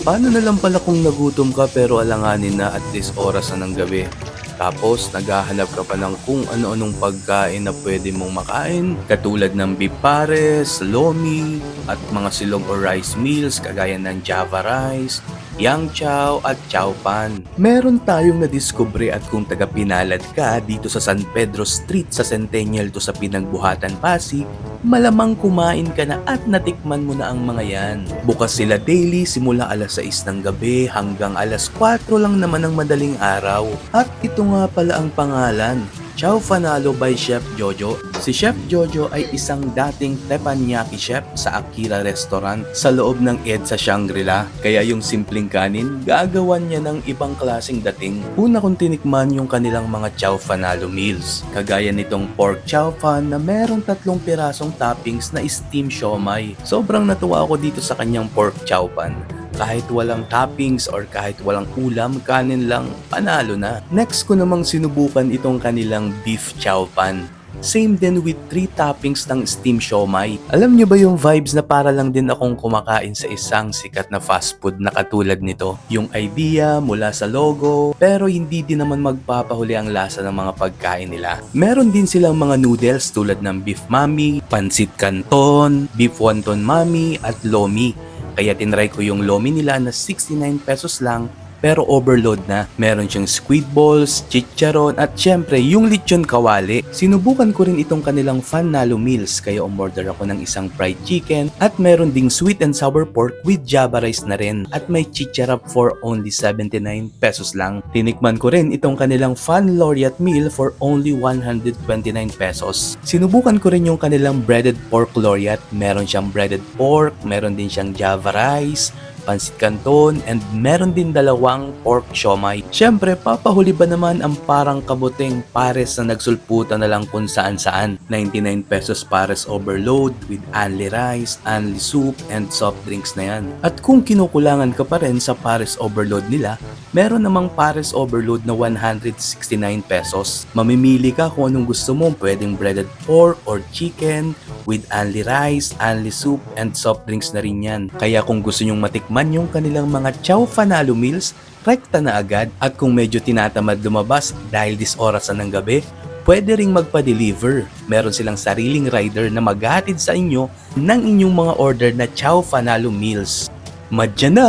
Paano na lang pala kung nagutom ka pero alanganin na at this oras na ng gabi? Tapos naghahanap ka pa ng kung ano-anong pagkain na pwede mong makain katulad ng beef pares, lomi at mga silog o rice meals kagaya ng java rice, yang chow at chow pan. Meron tayong nadiskubre at kung taga-pinalad ka dito sa San Pedro Street sa Centennial to sa Pinagbuhatan, Pasig, malamang kumain ka na at natikman mo na ang mga yan. Bukas sila daily simula alas 6 ng gabi hanggang alas 4 lang naman ng madaling araw. At ito nga pala ang pangalan, Chow Fanalo by Chef Jojo. Si Chef Jojo ay isang dating teppanyaki chef sa Akira Restaurant sa loob ng EDSA Shangri-La. Kaya yung simpleng kanin, gagawan niya ng ibang klaseng dating. Una kong tinikman yung kanilang mga Chow Fanalo meals. Kagaya nitong pork chow fan na meron 3 pirasong toppings na steam siomai. Sobrang natuwa ako dito sa kanyang pork chow fan. Kahit walang toppings or kahit walang ulam, kanin lang, panalo na. Next ko namang sinubukan itong kanilang beef chow pan. Same din with 3 toppings ng steam siomai. Alam nyo ba yung vibes na para lang din akong kumakain sa isang sikat na fast food na katulad nito? Yung idea mula sa logo, pero hindi din naman magpapahuli ang lasa ng mga pagkain nila. Meron din silang mga noodles tulad ng beef mami, pansit canton, beef wonton mami at lomi. Kaya tinry ko yung lomi nila na 69 pesos lang pero overload na. Meron siyang squid balls, chicharon at syempre yung lechon kawali. Sinubukan ko rin itong kanilang Fanalo meals kaya umorder ako ng isang fried chicken at meron ding sweet and sour pork with java rice na rin at may chicharap for only 79 pesos lang. Tinikman ko rin itong kanilang Fan Laureate meal for only 129 pesos. Sinubukan ko rin yung kanilang breaded pork laureate. Meron siyang breaded pork, meron din siyang java rice, pansit canton, and meron din 2 pork siomai. Syempre, papahuli ba naman ang parang kabuting pares na nagsulputan na lang kung saan-saan. 99 pesos pares overload with only rice, only soup, and soft drinks na yan. At kung kinukulangan ka pa rin sa pares overload nila, meron namang pares overload na 169 pesos. Mamimili ka kung anong gusto mo, pwedeng breaded pork or chicken with only rice, only soup, and soft drinks na rin yan. Kaya kung gusto nyong matikman yung kanilang mga Chow Fanalo meals, rekta na agad. At kung medyo tinatamad lumabas dahil this oras na ng gabi, pwede ring magpa-deliver. Meron silang sariling rider na maghahatid sa inyo ng inyong mga order na Chow Fanalo meals. Madya na!